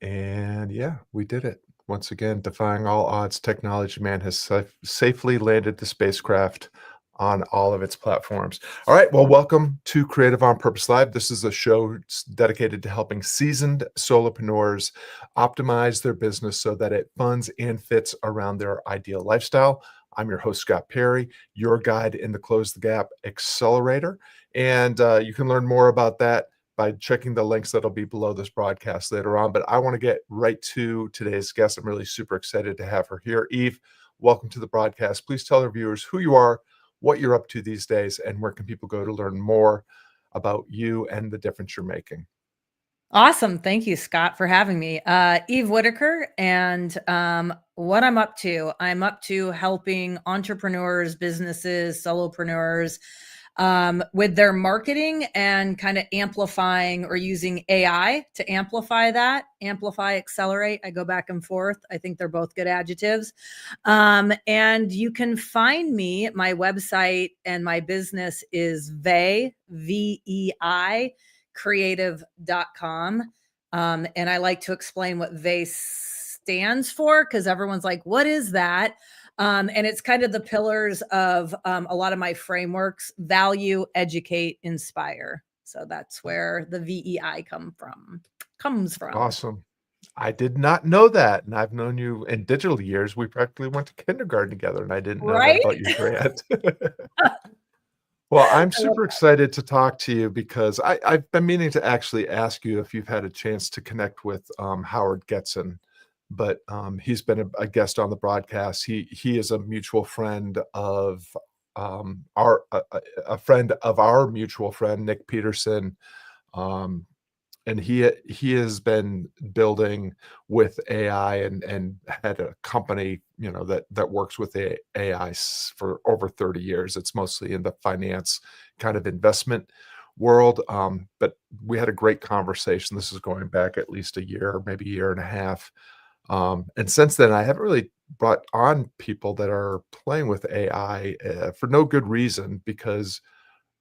And yeah, we did it. Once again, defying all odds, technology man has safely landed the spacecraft on all of its platforms. All right, well, welcome to Creative on Purpose Live. This is a show dedicated to helping seasoned solopreneurs optimize their business so that it funds and fits around their ideal lifestyle. I'm your host, Scott Perry, your guide in the Close the Gap Accelerator. And you can learn more about that by checking the links that'll be below this broadcast later on. But I want to get right to today's guest. I'm really super excited to have her here. Eve, welcome to the broadcast. Please tell our viewers who you are, what you're up to these days, and where can people go to learn more about you and the difference you're making. Awesome. Thank you, Scott, for having me. Eve Whitaker. And what I'm up to helping entrepreneurs, businesses, solopreneurs with their marketing and kind of amplifying or using AI to amplify that, amplify, accelerate. I go back and forth. I think they're both good adjectives. And you can find me, my website and my business is VEI creative.com. And I like to explain what VEI stands for because everyone's like, what is that? And it's kind of the pillars of a lot of my frameworks: value, educate, inspire. So that's where the VEI comes from. Awesome. I did not know that. And I've known you in digital years. We practically went to kindergarten together, and I didn't know that about your brand. Well, I'm super excited to talk to you because I've been meaning to actually ask you if you've had a chance to connect with Howard Getson, but he's been a guest on the broadcast. He is a mutual friend of a friend of our mutual friend, Nick Peterson. And he has been building with AI and had a company, that works with AI for over 30 years. It's mostly in the finance kind of investment world. But we had a great conversation. This is going back at least a year, maybe a year and a half. And since then, I haven't really brought on people that are playing with AI for no good reason, because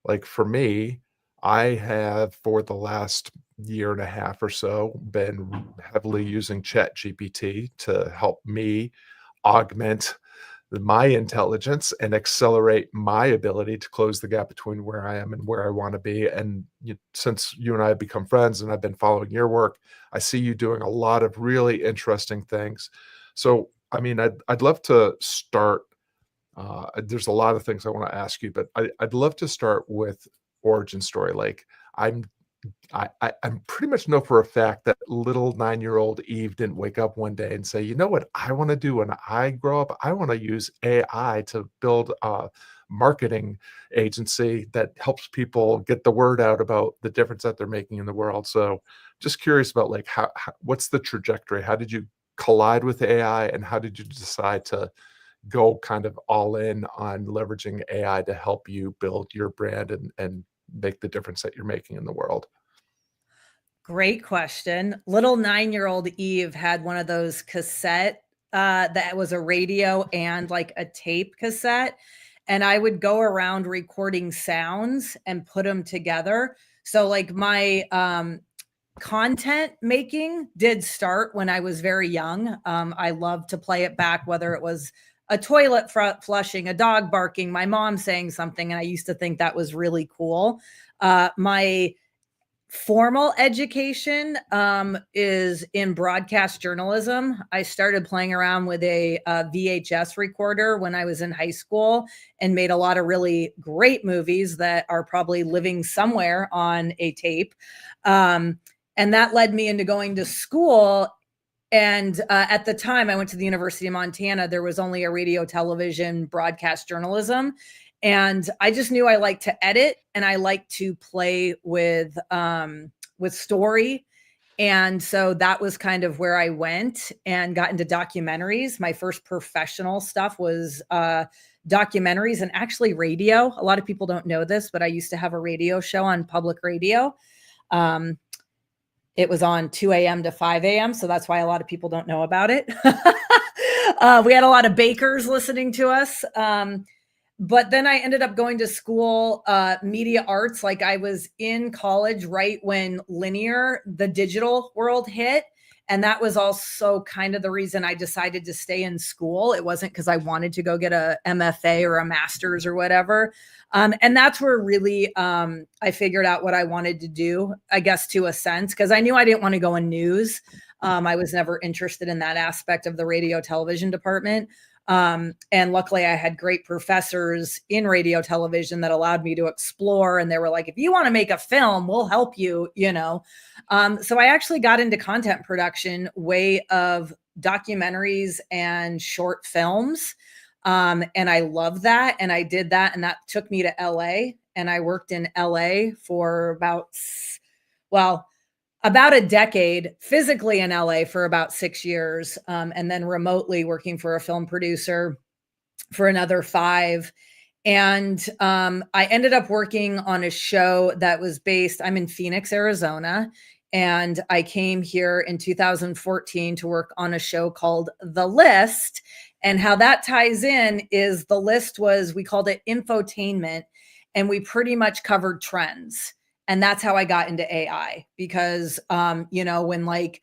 like for me, I have for the last year and a half or so been heavily using ChatGPT to help me augment my intelligence and accelerate my ability to close the gap between where I am and where I want to be. And since you and I have become friends and I've been following your work, I see you doing a lot of really interesting things. So, I mean, I'd love to start. There's a lot of things I want to ask you, but I'd love to start with origin story. Like I'm pretty much know for a fact that little 9-year-old Eve didn't wake up one day and say, you know what I want to do when I grow up? I want to use AI to build a marketing agency that helps people get the word out about the difference that they're making in the world. So just curious about like how what's the trajectory? How did you collide with AI, and how did you decide to go kind of all in on leveraging AI to help you build your brand and make the difference that you're making in the world? Great question. Little 9-year-old Eve had one of those cassette that was a radio and like a tape cassette. And I would go around recording sounds and put them together. So like my content making did start when I was very young. I loved to play it back, whether it was a toilet flushing, a dog barking, my mom saying something. And I used to think that was really cool. My formal education is in broadcast journalism. I started playing around with a VHS recorder when I was in high school and made a lot of really great movies that are probably living somewhere on a tape. And that led me into going to school. And at the time I went to the University of Montana, there was only a radio, television, broadcast journalism. And I just knew I liked to edit and I liked to play with story. And so that was kind of where I went and got into documentaries. My first professional stuff was documentaries and actually radio. A lot of people don't know this, but I used to have a radio show on public radio. It was on 2 a.m. to 5 a.m. So that's why a lot of people don't know about it. We had a lot of bakers listening to us. But then I ended up going to school, media arts. Like I was in college right when the digital world hit. And that was also kind of the reason I decided to stay in school. It wasn't because I wanted to go get a MFA or a master's or whatever. And that's where really I figured out what I wanted to do, I guess, to a sense, because I knew I didn't want to go in news. I was never interested in that aspect of the radio television department. And luckily, I had great professors in radio television that allowed me to explore. And they were like, if you want to make a film, we'll help you, you know. So I actually got into content production, way of documentaries and short films. And I love that. And I did that. And that took me to LA. And I worked in LA for well, about a decade, physically in LA for about 6 years, and then remotely working for a film producer for another 5. And I ended up working on a show that was based, I'm in Phoenix, Arizona. And I came here in 2014 to work on a show called The List. And how that ties in is The List was, we called it infotainment, and we pretty much covered trends. And that's how I got into AI because, when like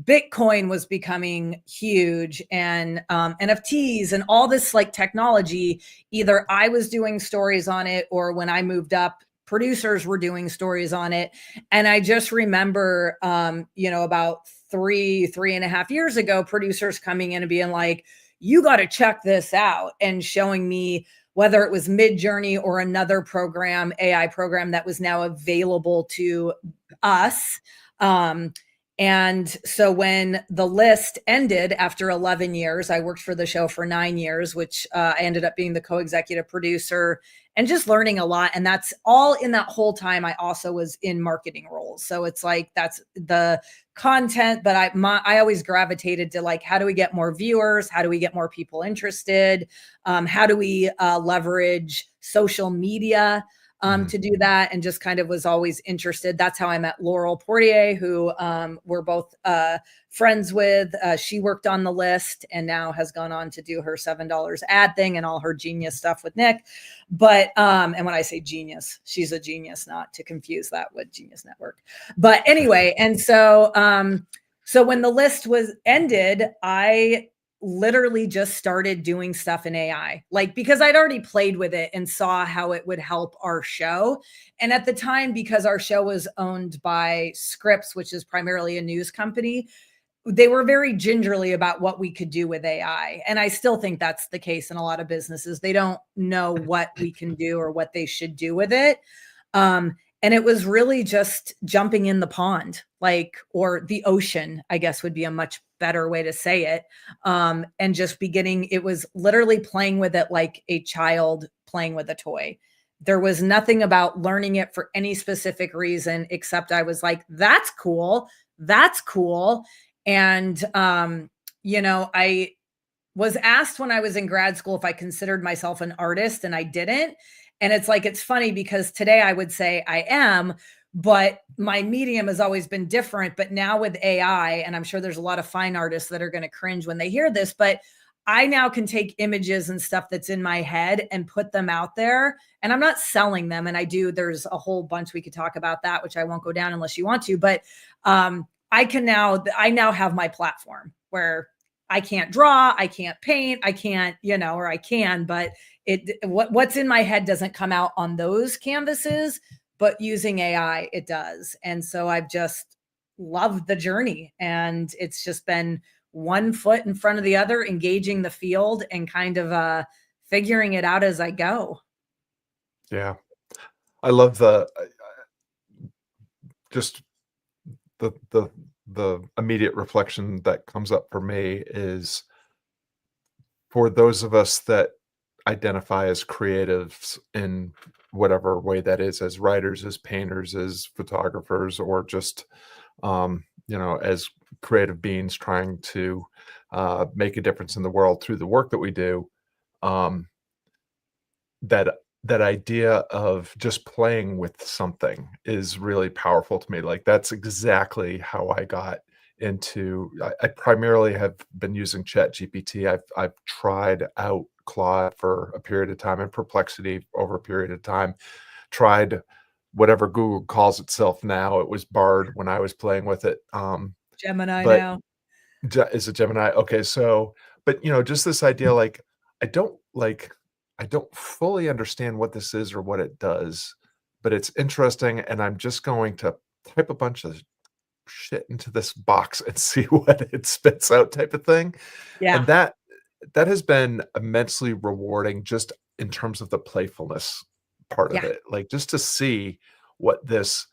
Bitcoin was becoming huge and NFTs and all this like technology, either I was doing stories on it or when I moved up, producers were doing stories on it. And I just remember, about 3.5 years ago, producers coming in and being like, you got to check this out, and showing me whether it was Midjourney or another program, AI program that was now available to us. And so when The List ended after 11 years, I worked for the show for 9 years, which I ended up being the co-executive producer and just learning a lot. And that's all in that whole time. I also was in marketing roles. So it's like, that's the content, but I always gravitated to like, how do we get more viewers? How do we get more people interested? How do we leverage social media to do that? And just kind of was always interested. That's how I met Laurel Portier, who we're both friends with. She worked on The List and now has gone on to do her $7 ad thing and all her genius stuff with Nick. But and when I say genius, she's a genius, not to confuse that with Genius Network. But anyway, and so when The List was ended, I literally just started doing stuff in AI, like, because I'd already played with it and saw how it would help our show. And at the time, because our show was owned by Scripps, which is primarily a news company, they were very gingerly about what we could do with AI. And I still think that's the case in a lot of businesses. They don't know what we can do or what they should do with it. And it was really just jumping in the pond, like, or the ocean, I guess would be a much better way to say it. And just beginning, it was literally playing with it like a child playing with a toy. There was nothing about learning it for any specific reason, except I was like, that's cool. That's cool. And, I was asked when I was in grad school if I considered myself an artist, and I didn't. And it's like, it's funny because today I would say I am, but my medium has always been different. But now with AI, and I'm sure there's a lot of fine artists that are going to cringe when they hear this, but I now can take images and stuff that's in my head and put them out there, and I'm not selling them. And there's a whole bunch we could talk about that, which I won't go down unless you want to, but I now have my platform where I can't draw, I can't paint, I can't, or I can, but what's in my head doesn't come out on those canvases, but using AI, it does. And so I've just loved the journey, and it's just been one foot in front of the other, engaging the field and kind of figuring it out as I go. Yeah. I love just the immediate reflection that comes up for me is, for those of us that identify as creatives in whatever way that is, as writers, as painters, as photographers, or just as creative beings trying to make a difference in the world through the work that we do, um, that idea of just playing with something is really powerful to me. Like, that's exactly how I got into. I primarily have been using ChatGPT. I've tried out Claude for a period of time, and Perplexity over a period of time. Tried whatever Google calls itself now. It was Bard when I was playing with it. Gemini but now. Is it Gemini? Okay, so but, just this idea, like, I don't like I don't fully understand what this is or what it does, but it's interesting, and I'm just going to type a bunch of shit into this box and see what it spits out type of thing, Yeah, and that has been immensely rewarding just in terms of the playfulness part of yeah, it, like, just to see what this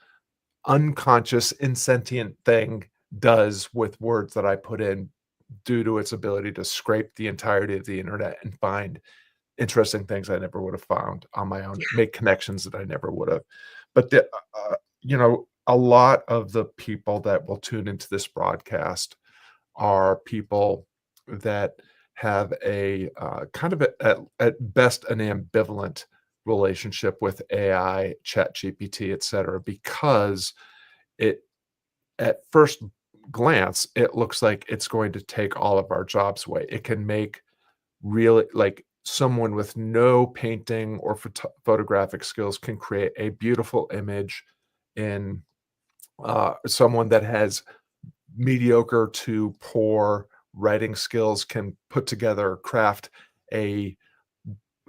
unconscious, insentient thing does with words that I put in due to its ability to scrape the entirety of the internet and find interesting things I never would have found on my own, yeah, make connections that I never would have. But a lot of the people that will tune into this broadcast are people that have a kind of at best an ambivalent relationship with AI, Chat GPT, et cetera, because it at first glance, it looks like it's going to take all of our jobs away. It can make really like someone with no painting or photographic skills can create a beautiful image in someone that has mediocre to poor writing skills can put together craft a,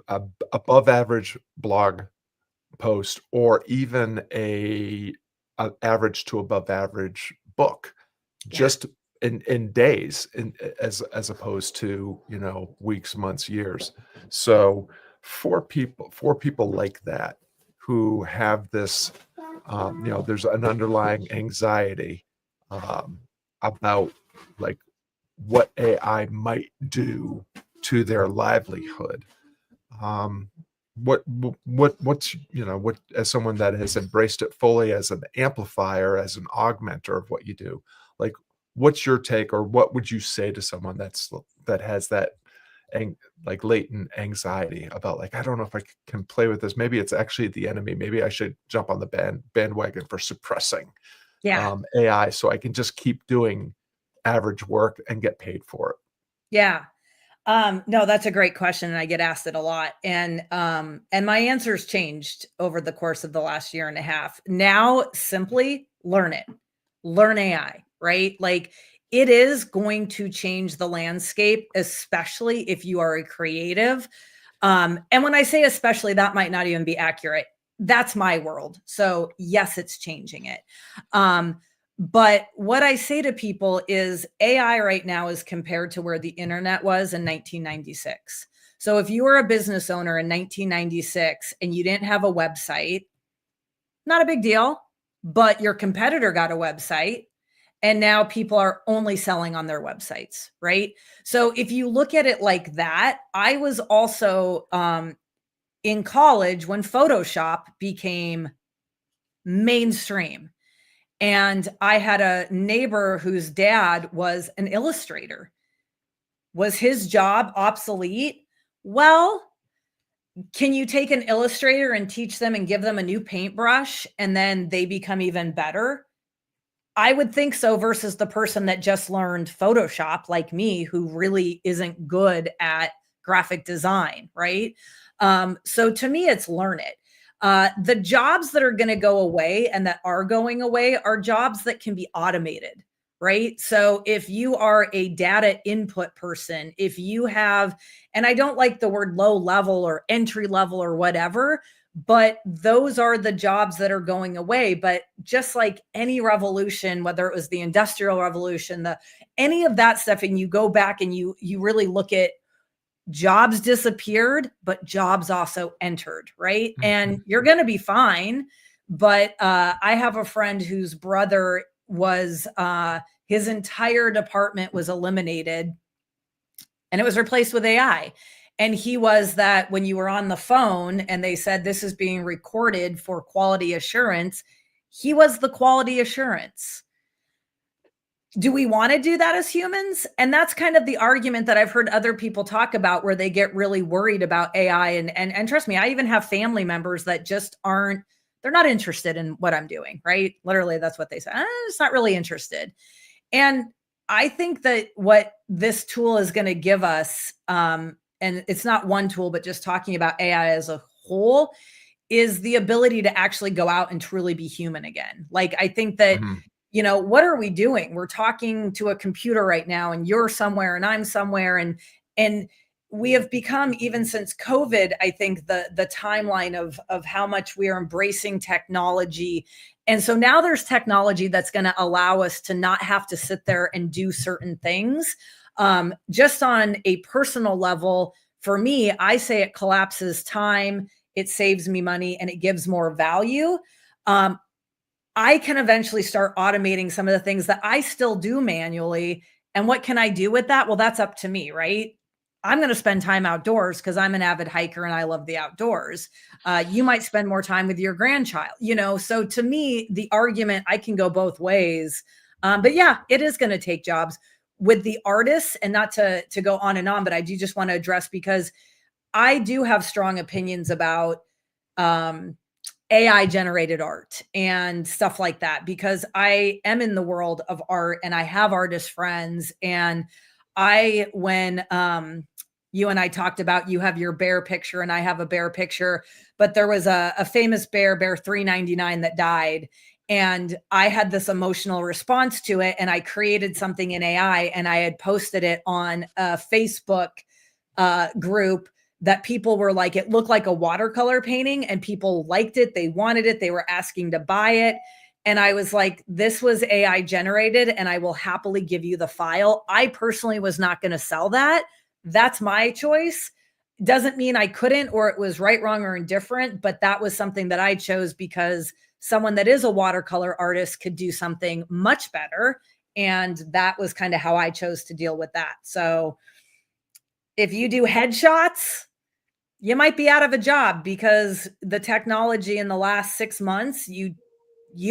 above average blog post or even a average to above average book yeah, just in days as opposed to weeks, months, years. So for people like that who have this there's an underlying anxiety um, about like what AI might do to their livelihood. um, what as someone that has embraced it fully as an amplifier, as an augmenter of what you do, like, what's your take, or what would you say to someone that has that ang like, latent anxiety about, like, "I don't know if I can play with this. Maybe it's actually the enemy. Maybe I should jump on the bandwagon for suppressing, yeah. AI so I can just keep doing average work and get paid for it." Yeah. No, that's a great question, and I get asked it a lot. And my answer's changed over the course of the last year and a half. Now, simply learn it. Learn AI, right? Like it is going to change the landscape, especially if you are a creative. And when I say especially, that might not even be accurate. That's my world. So yes, it's changing it. Um, but what I say to people is AI right now is compared to where the internet was in 1996. So if you were a business owner in 1996 and you didn't have a website, not a big deal, but your competitor got a website and now people are only selling on their websites, right? So if you look at it like that, I was also in college when Photoshop became mainstream. And I had a neighbor whose dad was an illustrator. Was his job obsolete? Well, can you take an illustrator and teach them and give them a new paintbrush and then they become even better? I would think so versus the person that just learned Photoshop like me who really isn't good at graphic design, right? So to me, it's learn it. The jobs that are going to go away and that are going away are jobs that can be automated, right? So if you are a data input person, if you have, and I don't like the word low level or entry level or whatever, but those are the jobs that are going away. But just like any revolution, whether it was the industrial revolution, the any of that stuff, and you go back and you really look at jobs disappeared, but jobs also entered, right? And Mhm. you're going to be fine. But I have a friend whose brother was his entire department was eliminated and it was replaced with AI. And he was that when you were on the phone and they said this is being recorded for quality assurance, he was the quality assurance. Do we want to do that as humans? And that's kind of the argument that I've heard other people talk about where they get really worried about AI. And trust me, I even have family members that just aren't, they're not interested in what I'm doing, right? Literally, that's what they say. I'm just not really interested. And I think that what this tool is going to give us, and it's not one tool, but just talking about AI as a whole, is the ability to actually go out and truly be human again. Like, I think that Mhm. what are we doing? We're talking to a computer right now, and you're somewhere and I'm somewhere, and we have become, even since COVID, I think the timeline of how much we are embracing technology. And so now there's technology that's going to allow us to not have to sit there and do certain things. Just on a personal level, for me, I say it collapses time, it saves me money, and it gives more value. Um, I can eventually start automating some of the things that I still do manually. And what can I do with that? Well, that's up to me, right? I'm going to spend time outdoors because I'm an avid hiker and I love the outdoors. You might spend more time with your grandchild, So to me, the argument, I can go both ways. But yeah, it is going to take jobs with the artists, and not to go on and on, but I do just want to address, because I do have strong opinions about um, AI generated art and stuff like that, because I am in the world of art and I have artist friends. And when you and I talked about, you have your bear picture and I have a bear picture, but there was a famous bear 399, that died. And I had this emotional response to it. And I created something in AI and I had posted it on a Facebook group, that people were like, it looked like a watercolor painting, and people liked it. They wanted it. They were asking to buy it. And I was like, this was AI generated, and I will happily give you the file. I personally was not going to sell that. That's my choice. Doesn't mean I couldn't, or it was right, wrong, or indifferent, but that was something that I chose because someone that is a watercolor artist could do something much better. And that was kind of how I chose to deal with that. So if you do headshots, you might be out of a job, because the technology in the last 6 months, you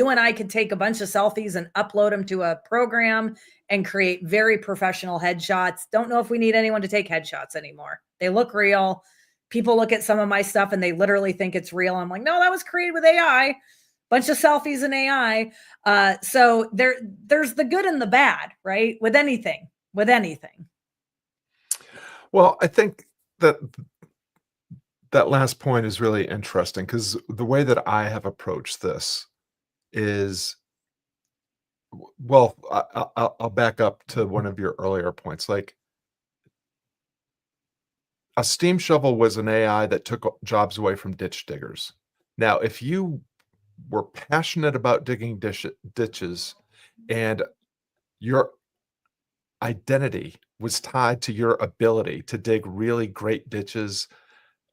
and I could take a bunch of selfies and upload them to a program and create very professional headshots. Don't know if we need anyone to take headshots anymore. They look real. People look at some of my stuff and they literally think it's real. I'm like, no, that was created with AI. Bunch of selfies in AI. So there's the good and the bad, right? With anything, with anything. Well, I think that that last point is really interesting because the way that I have approached this is, well, I'll back up to one of your earlier points. Like, a steam shovel was an AI that took jobs away from ditch diggers. Now, if you were passionate about digging ditches and your identity was tied to your ability to dig really great ditches,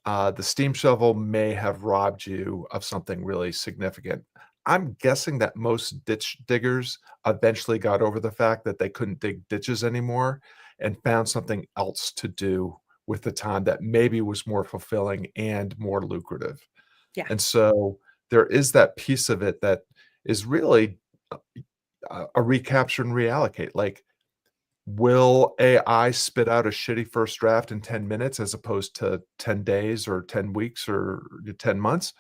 the steam shovel may have robbed you of something really significant. I'm guessing that most ditch diggers eventually got over the fact that they couldn't dig ditches anymore and found something else to do with the time that maybe was more fulfilling and more lucrative. Yeah. And so there is that piece of it that is really a recapture and reallocate. Like, will AI spit out a shitty first draft in 10 minutes as opposed to 10 days or 10 weeks or 10 months?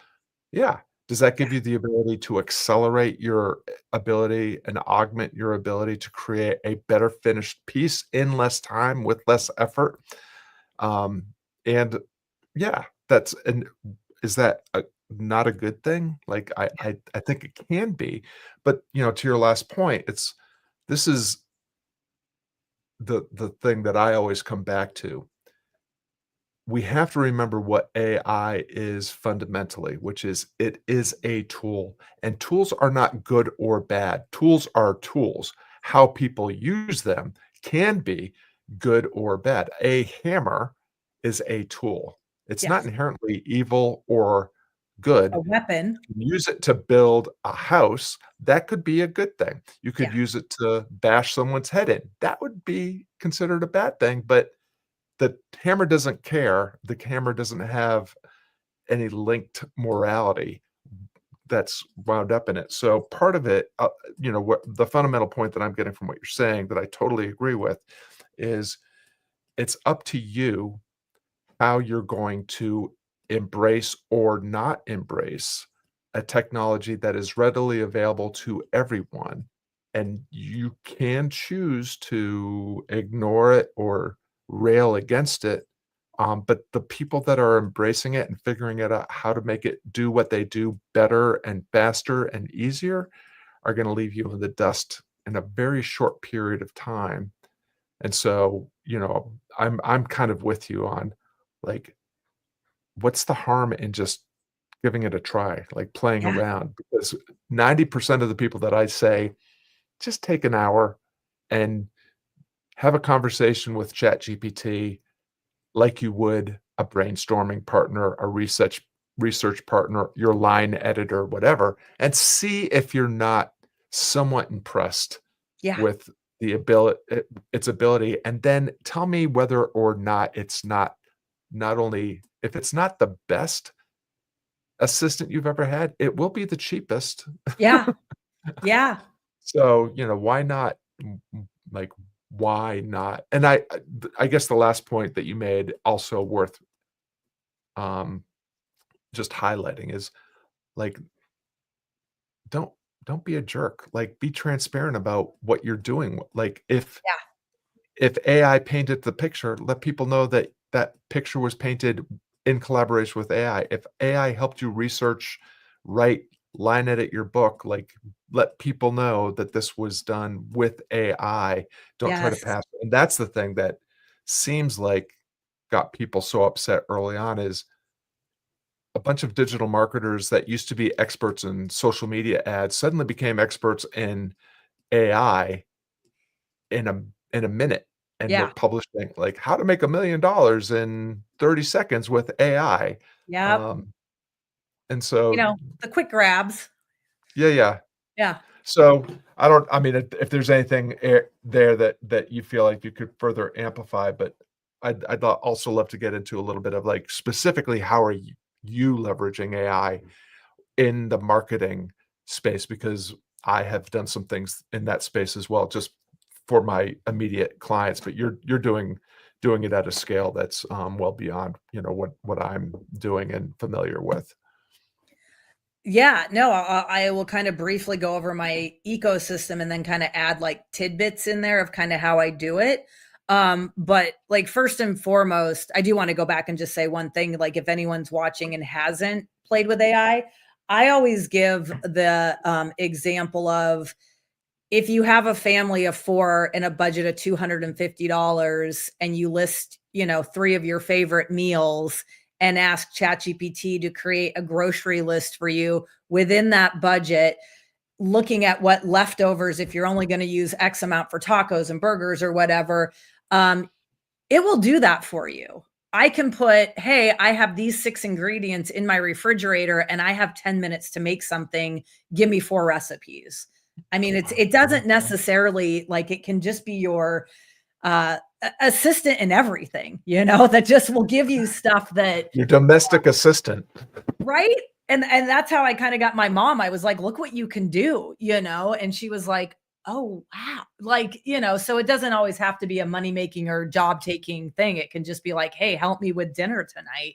Yeah. Does that Yeah. give you the ability to accelerate your ability and augment your ability to create a better finished piece in less time with less effort? Um, and yeah, that's and is that not a good thing? Like, I think it can be, but to your last point, this is the thing that I always come back to. We have to remember what AI is fundamentally, which is it is a tool, and tools are not good or bad. Tools are tools. How people use them can be good or bad. A hammer is a tool. It's not Yes. inherently evil or good. A weapon. You can use it to build a house, that could be a good thing. You could Yeah. use it to bash someone's head in. That would be considered a bad thing, but the hammer doesn't care. The hammer doesn't have any linked morality that's wound up in it. So part of it, what the fundamental point that I'm getting from what you're saying that I totally agree with is it's up to you how you're going to embrace or not embrace a technology that is readily available to everyone. And you can choose to ignore it or rail against it. But the people that are embracing it and figuring it out how to make it do what they do better and faster and easier are going to leave you in the dust in a very short period of time. And so, I'm kind of with you on, like, what's the harm in just giving it a try, like playing Yeah. around? Because 90% of the people that I say, just take an hour and have a conversation with ChatGPT like you would a brainstorming partner, a research partner, your line editor, whatever, and see if you're not somewhat impressed Yeah. with its ability, and then tell me whether or not it's not only if it's not the best assistant you've ever had, it will be the cheapest. Yeah. Yeah. So, why not? Like, why not? And I guess the last point that you made also worth um just highlighting is, like, don't don't be a jerk. Like, be transparent about what you're doing. Like, Yeah. if AI painted the picture, let people know that that picture was painted in collaboration with AI. If AI helped you research, write, line edit your book, like, let people know that this was done with AI. Don't try to Yes. pass and that's the thing that seems like got people so upset early on is a bunch of digital marketers that used to be experts in social media ads suddenly became experts in AI in a minute, and we're Yeah. publishing, like, how to make $1,000,000 in 30 seconds with AI, Yep. um, and so The quick grabs. yeah, yeah. Yeah. So, I mean, if there's anything there that you feel like you could further amplify, but also love to get into a little bit of, like, specifically, how are you leveraging AI in the marketing space? Because I have done some things in that space as well, just for my immediate clients, but you're doing it at a scale that's, well beyond, what I'm doing and familiar with. Yeah, no, I will kind of briefly go over my ecosystem and then kind of add like tidbits in there of kind of how I do it. But like first and foremost, I do want to go back and just say one thing. Like if anyone's watching and hasn't played with AI, I always give the example of if you have a family of 4 and a budget of $250 and you list, 3 of your favorite meals and ask ChatGPT to create a grocery list for you within that budget, looking at what leftovers, if you're only going to use X amount for tacos and burgers or whatever, um, it will do that for you. I can put, hey, I have these 6 ingredients in my refrigerator and I have 10 minutes to make something. Give me 4 recipes. I mean, it doesn't necessarily like it can just be your assistant in everything, that just will give you stuff that Your domestic assistant. right? And that's how I kinda got my mom. I was like, "Look what you can do," and she was like, "Oh, wow." Like, so it doesn't always have to be a money-making or job-taking thing. It can just be like, "Hey, help me with dinner tonight,"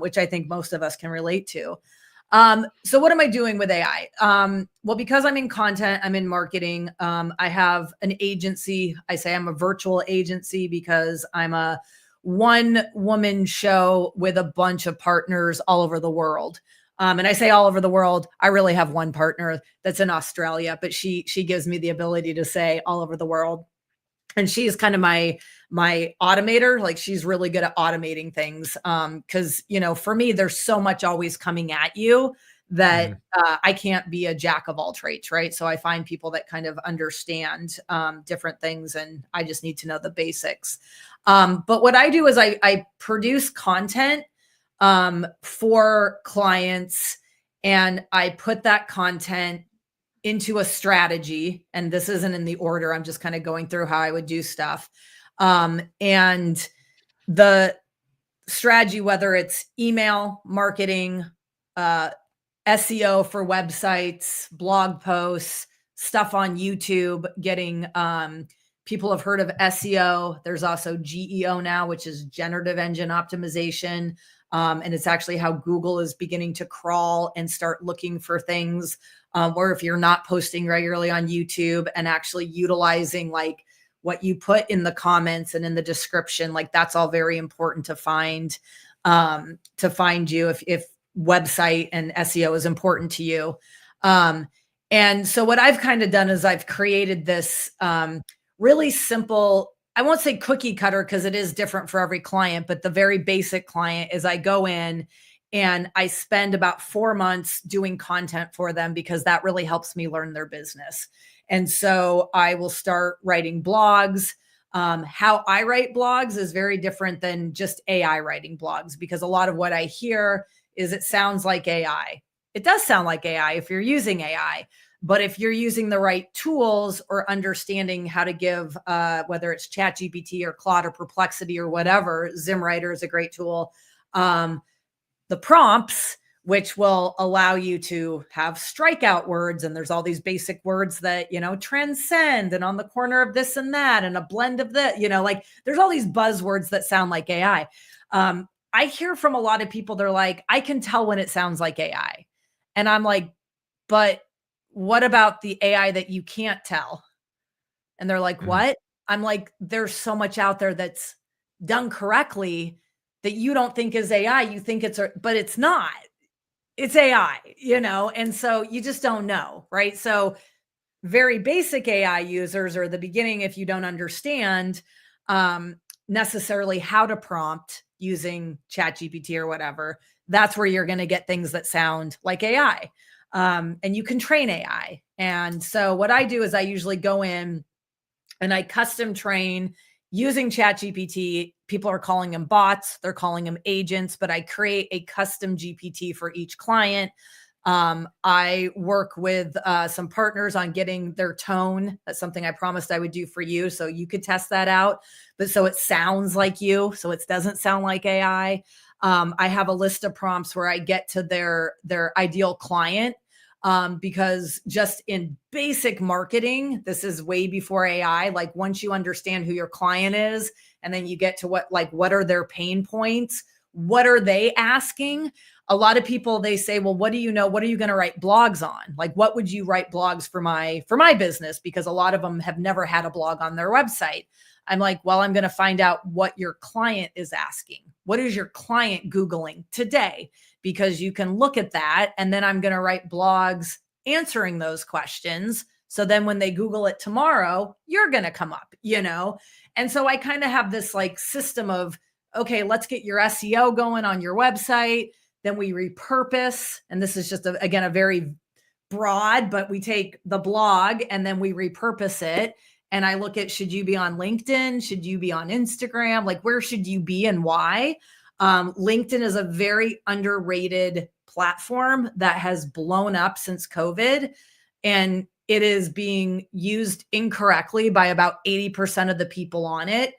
which I think most of us can relate to. So what am I doing with AI? Well, because I'm in content, I'm in marketing. I have an agency. I say I'm a virtual agency because I'm a one woman show with a bunch of partners all over the world. And I say all over the world. I really have one partner that's in Australia, but she gives me the ability to say all over the world. And she's kind of my automator. Like she's really good at automating things. Because for me, there's so much always coming at you that Mhm. I can't be a jack of all trades, right? So I find people that kind of understand different things, and I just need to know the basics. But what I do is I produce content for clients, and I put that content into a strategy. And this isn't in the order. I'm just kind of going through how I would do stuff. And the strategy, whether it's email marketing, uh, SEO for websites, blog posts, stuff on YouTube, getting people have heard of SEO. There's also GEO now, which is generative engine optimization. And it's actually how Google is beginning to crawl and start looking for things. Or if you're not posting regularly on YouTube and actually utilizing like what you put in the comments and in the description, like that's all very important to find you if website and SEO is important to you. Um, And so what I've kind of done is I've created this really simple, I won't say cookie cutter because it is different for every client, but the very basic client is I go in and I spend about 4 months doing content for them because that really helps me learn their business. And so I will start writing blogs. How I write blogs is very different than just AI writing blogs, because a lot of what I hear is it sounds like AI. It does sound like AI if you're using AI. But if you're using the right tools or understanding how to give, whether it's ChatGPT or Claude or Perplexity or whatever, ZimWriter is a great tool. The prompts, which will allow you to have strikeout words. And there's all these basic words that, transcend and on the corner of this and that and a blend of that, like there's all these buzzwords that sound like AI. I hear from a lot of people, they're like, I can tell when it sounds like AI. And I'm like, but what about the AI that you can't tell? And they're like, Mhm. what? I'm like, there's so much out there that's done correctly that you don't think is AI. You think but it's not. It's AI, And so you just don't know, right? So very basic AI users, or the beginning, if you don't understand um, necessarily how to prompt using ChatGPT or whatever, that's where you're going to get things that sound like AI. And you can train AI. And so what I do is I usually go in and I custom train using ChatGPT. People are calling them bots, they're calling them agents, but I create a custom GPT for each client. I work with some partners on getting their tone. That's something I promised I would do for you, so you could test that out. But so it sounds like you, so it doesn't sound like AI. I have a list of prompts where I get to their ideal client, because just in basic marketing, this is way before AI. Like once you understand who your client is, and then you get to what are their pain points? What are they asking? A lot of people, they say, well, what do you know? What are you going to write blogs on? Like, what would you write blogs for my business? Because a lot of them have never had a blog on their website. I'm like, well, I'm going to find out what your client is asking. What is your client Googling today? Because you can look at that. And then I'm going to write blogs answering those questions. So then when they Google it tomorrow, you're going to come up. And so I kind of have this like system of, okay, let's get your SEO going on your website. Then we repurpose. And this is just, again, a very broad, but we take the blog and then we repurpose it. And I look at, should you be on LinkedIn? Should you be on Instagram? Like, where should you be and why? LinkedIn is a very underrated platform that has blown up since COVID, and it is being used incorrectly by about 80% of the people on it.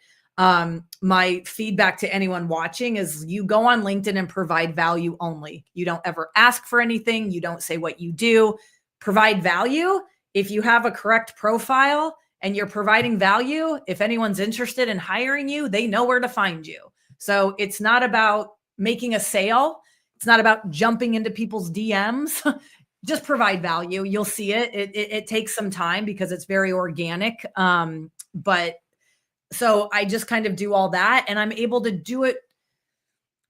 My feedback to anyone watching is you go on LinkedIn and provide value only. You don't ever ask for anything. You don't say what you do. Provide value. If you have a correct profile and you're providing value, if anyone's interested in hiring you, they know where to find you. So it's not about making a sale. It's not about jumping into people's DMs. Just provide value. You'll see it. It takes some time because it's very organic. But so I just kind of do all that, and I'm able to do it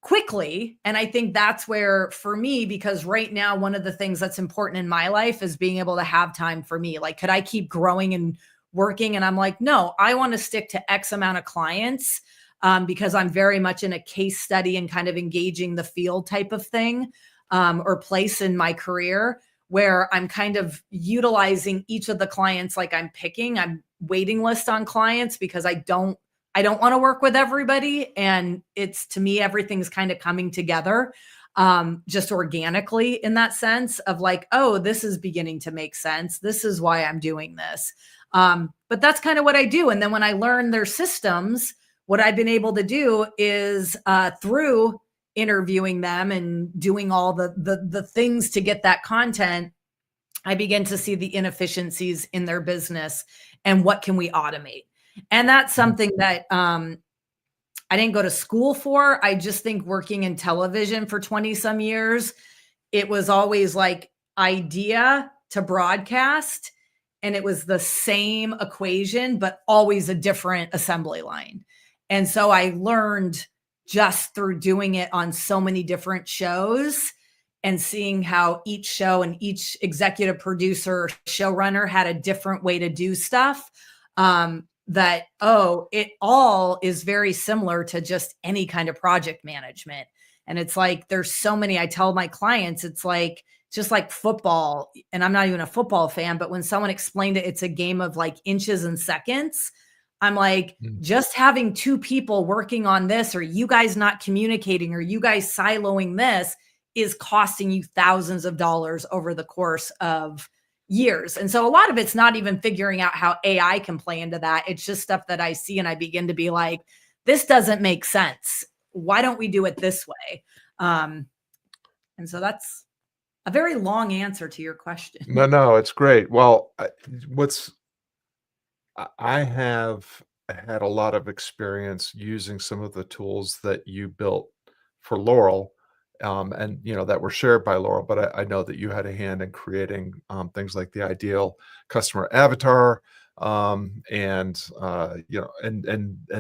quickly. And I think that's where, for me, because right now, one of the things that's important in my life is being able to have time for me. Like, could I keep growing and working? And I'm like, no, I want to stick to X amount of clients, because I'm very much in a case study and kind of engaging the field type of thing, or place in my career where I'm kind of utilizing each of the clients. Like I'm waiting list on clients because I don't want to work with everybody. And it's, to me, everything's kind of coming together, just organically, in that sense of like, oh, this is beginning to make sense. This is why I'm doing this. But that's kind of what I do. And then when I learn their systems, what I've been able to do is, through interviewing them and doing all the things to get that content, I begin to see the inefficiencies in their business and what can we automate. And that's Mhm. something that I didn't go to school for. I just think working in television for 20 some years, it was always like idea to broadcast. And it was the same equation, but always a different assembly line. And so I learned just through doing it on so many different shows. and seeing how each show and each executive producer, showrunner had a different way to do stuff. That, oh, it all is very similar to just any kind of project management. And it's like, there's so many, I tell my clients, it's like, just like football. And I'm not even a football fan, but when someone explained it, it's a game of like inches and seconds. I'm like, Mm. just having two people working on this, or you guys not communicating, or you guys siloing this is costing you thousands of dollars over the course of years. And so a lot of it's not even figuring out how AI can play into that. It's just stuff that I see and I begin to be like, this doesn't make sense. Why don't we do it this way? And so that's a very long answer to your No, question. no, it's great. Well, what's I have had a lot of experience using some of the tools that you built for Laurel, and that were shared by Laurel. But I know that you had a hand in creating things like the ideal customer avatar, and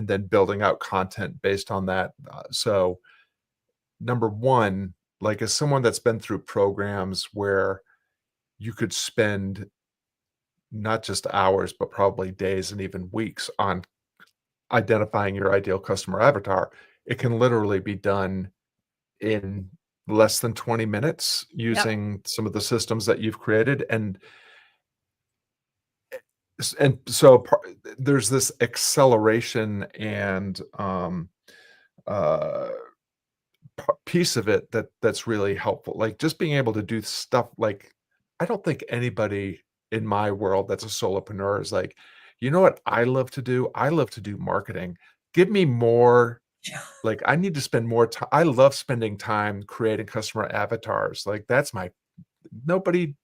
then building out content based on that. So, number one, like as someone that's been through programs where you could spend not just hours, but probably days and even weeks on identifying your ideal customer avatar. It can literally be done in less than 20 minutes Yep. using some of the systems that you've created. And so there's this acceleration and uh, piece of it that's really helpful. Like just being able to do stuff like I don't think anybody in my world that's a solopreneur is like, you know what I love to do? I love to do marketing. Give me more. Like I need to spend more time. I love spending time creating customer avatars. Like that's my nobody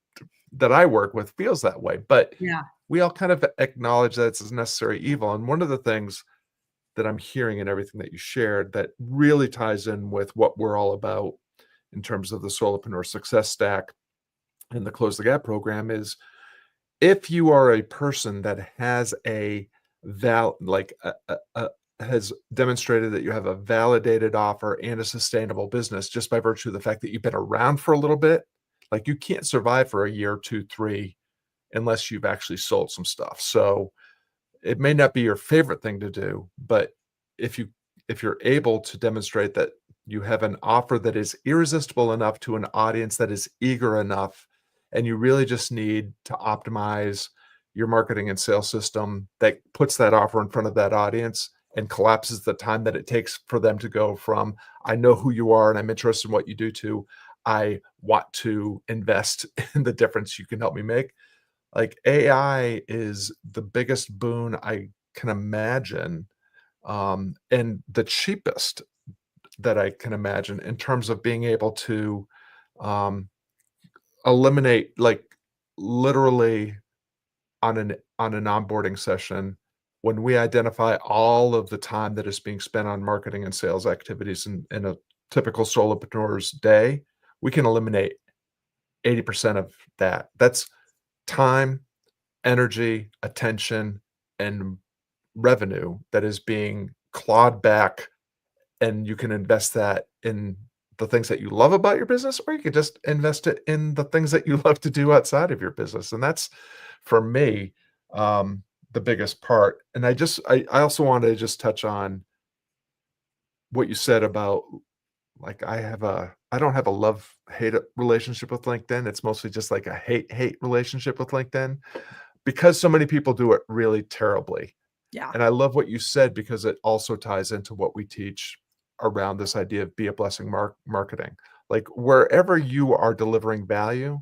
that I work with feels that way. But Yeah. we all kind of acknowledge that it's a necessary evil. And one of the things that I'm hearing in everything that you shared that really ties in with what we're all about in terms of the solopreneur success stack and the Close the Gap program is if you are a person that has a has demonstrated that you have a validated offer and a sustainable business just by virtue of the fact that you've been around for a little bit, like you can't survive for a year, two, three, unless you've actually sold some stuff. So it may not be your favorite thing to do, but if you if you're able to demonstrate that you have an offer that is irresistible enough to an audience that is eager enough, and you really just need to optimize your marketing and sales system that puts that offer in front of that audience and collapses the time that it takes for them to go from, I know who you are and I'm interested in what you do to, I want to invest in the difference you can help me make. Like AI is the biggest boon I can imagine, and the cheapest that I can imagine in terms of being able to um, eliminate, like literally on an onboarding session, when we identify all of the time that is being spent on marketing and sales activities in a typical solopreneur's day, we can eliminate 80% of that. That's time, energy, attention, and revenue that is being clawed back, and you can invest that in the things that you love about your business, or you could just invest it in the things that you love to do outside of your business. And that's for me, the biggest part. And I also wanted to just touch on what you said about like I don't have a love-hate relationship with LinkedIn. It's mostly just like a hate-hate relationship with LinkedIn because so many people do it really terribly. Yeah. And I love what you said because it also ties into what we teach around this idea of be a blessing marketing. Like wherever you are delivering value,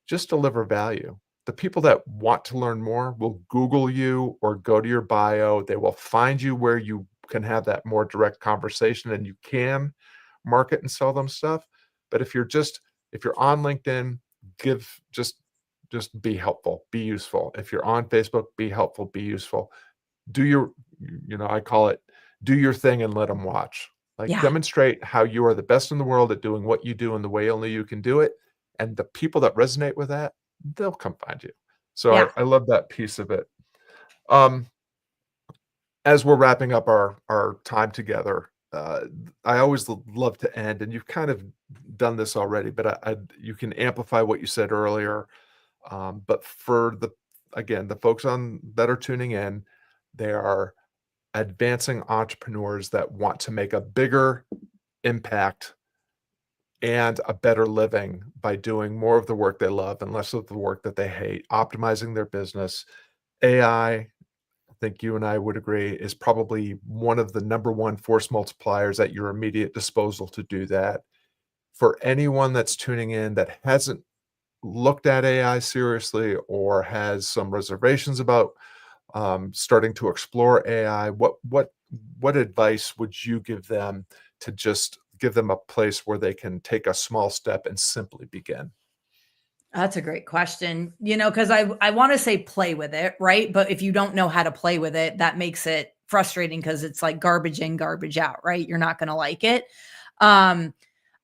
just deliver value. The people that want to learn more will Google you or go to your bio. They will find you where you can have that more direct conversation and you can market and sell them stuff. But if you're on LinkedIn, give just be helpful, be useful. If you're on Facebook, be helpful, be useful. Do your I call it do your thing and let them watch. Like Yeah. demonstrate how you are the best in the world at doing what you do in the way only you can do it. And the people that resonate with that, they'll come find you. So Yeah. I love that piece of it. Um, as we're wrapping up our time together, uh, I always love to end, and you've kind of done this already, but you can amplify what you said earlier. But for again, the folks on that are tuning in, they are advancing entrepreneurs that want to make a bigger impact and a better living by doing more of the work they love and less of the work that they hate, optimizing their business. AI, I think you and I would agree, is probably one of the number one force multipliers at your immediate disposal to do that. For anyone that's tuning in that hasn't looked at AI seriously or has some reservations about starting to explore AI, what advice would you give them to just give them a place where they can take a small step and simply begin? That's a great question. Because I want to say play with it, right? But if you don't know how to play with it, that makes it frustrating because it's like garbage in, garbage out, right? You're not going to like it. Um,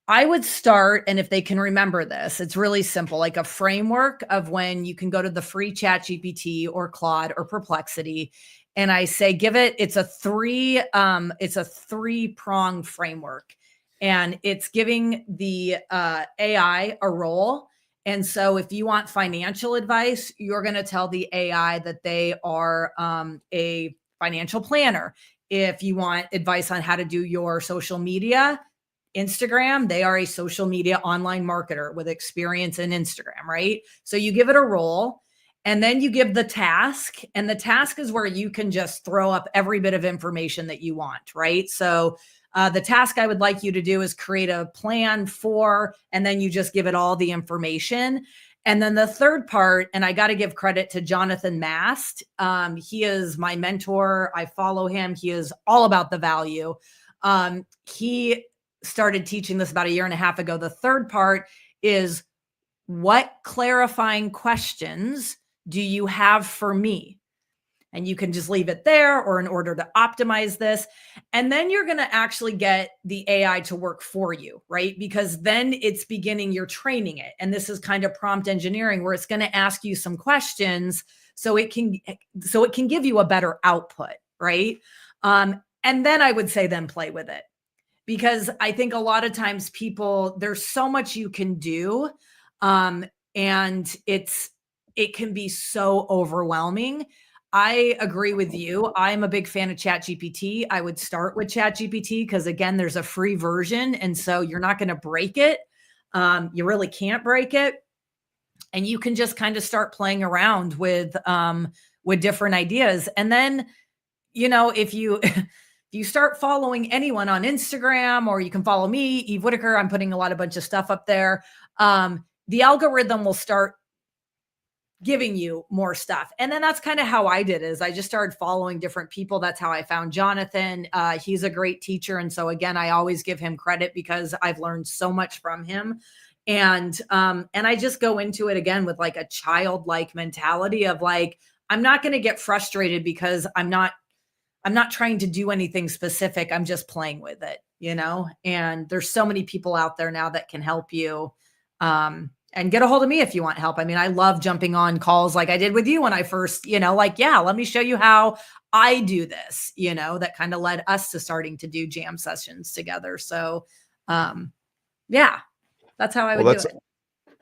I would start, and if they can remember this, it's really simple, like a framework of when you can go to the free Chat GPT or Claude or Perplexity. And I say, it's a three-pronged framework. And it's giving the AI a role. And so if you want financial advice, you're going to tell the AI that they are a financial planner. If you want advice on how to do your social media, Instagram, they are a social media online marketer with experience in Instagram, right? So you give it a role and then you give the task. And the task is where you can just throw up every bit of information that you want, right? So the task I would like you to do is create a plan for, and then you just give it all the information. And then the third part, and I got to give credit to Jonathan Mast. He is my mentor. I follow him. He is all about the value. He started teaching this about a year and a half ago. The third part is, what clarifying questions do you have for me? And you can just leave it there, or in order to optimize this. And then you're going to actually get the AI to work for you, right? Because then it's beginning, you're training it. And this is kind of prompt engineering where it's going to ask you some questions so it can give you a better output, right? And then I would say then play with it, because I think a lot of times there's so much you can do. And it can be so overwhelming. I agree with you. I'm a big fan of ChatGPT. I would start with ChatGPT because, again, there's a free version. And so you're not going to break it. You really can't break it. And you can just kind of start playing around with different ideas. And then, if you if you start following anyone on Instagram, or you can follow me, Eve Whitaker, I'm putting a bunch of stuff up there. The algorithm will start giving you more stuff. And then that's kind of how I did, is I just started following different people. That's how I found Jonathan. He's a great teacher. And so again, I always give him credit because I've learned so much from him. And I just go into it again with like a childlike mentality of like, I'm not going to get frustrated because I'm not trying to do anything specific. I'm just playing with it, and there's so many people out there now that can help you. And get a hold of me if you want help. I mean, I love jumping on calls like I did with you when I first, let me show you how I do this, that kind of led us to starting to do jam sessions together. So, yeah, that's how I Well, would do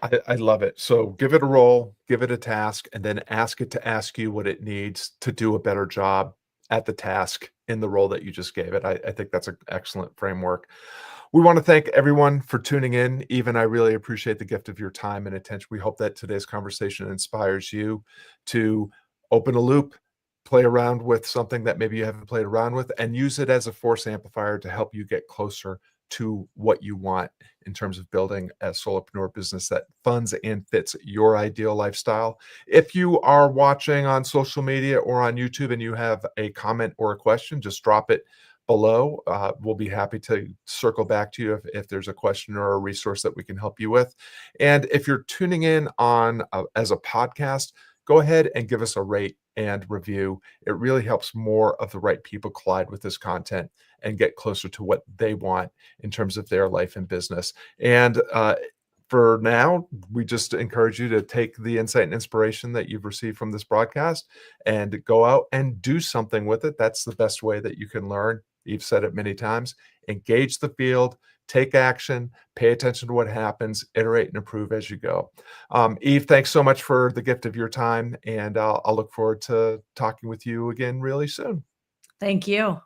it. I love it. So give it a role, give it a task, and then ask it to ask you what it needs to do a better job at the task in the role that you just gave it. I think that's an excellent framework. We want to thank everyone for tuning in. Even I really appreciate the gift of your time and attention. We hope that today's conversation inspires you to open a loop, play around with something that maybe you haven't played around with, and use it as a force amplifier to help you get closer to what you want in terms of building a solopreneur business that funds and fits your ideal lifestyle. If you are watching on social media or on YouTube and you have a comment or a question, just drop it below. We'll be happy to circle back to you if there's a question or a resource that we can help you with. And if you're tuning in on as a podcast, go ahead and give us a rate and review. It really helps more of the right people collide with this content and get closer to what they want in terms of their life and business. And for now, we just encourage you to take the insight and inspiration that you've received from this broadcast and go out and do something with it. That's the best way that you can learn Eve said it many times, engage the field, take action, pay attention to what happens, iterate and improve as you go. Eve, thanks so much for the gift of your time, and I'll look forward to talking with you again really soon. Thank you.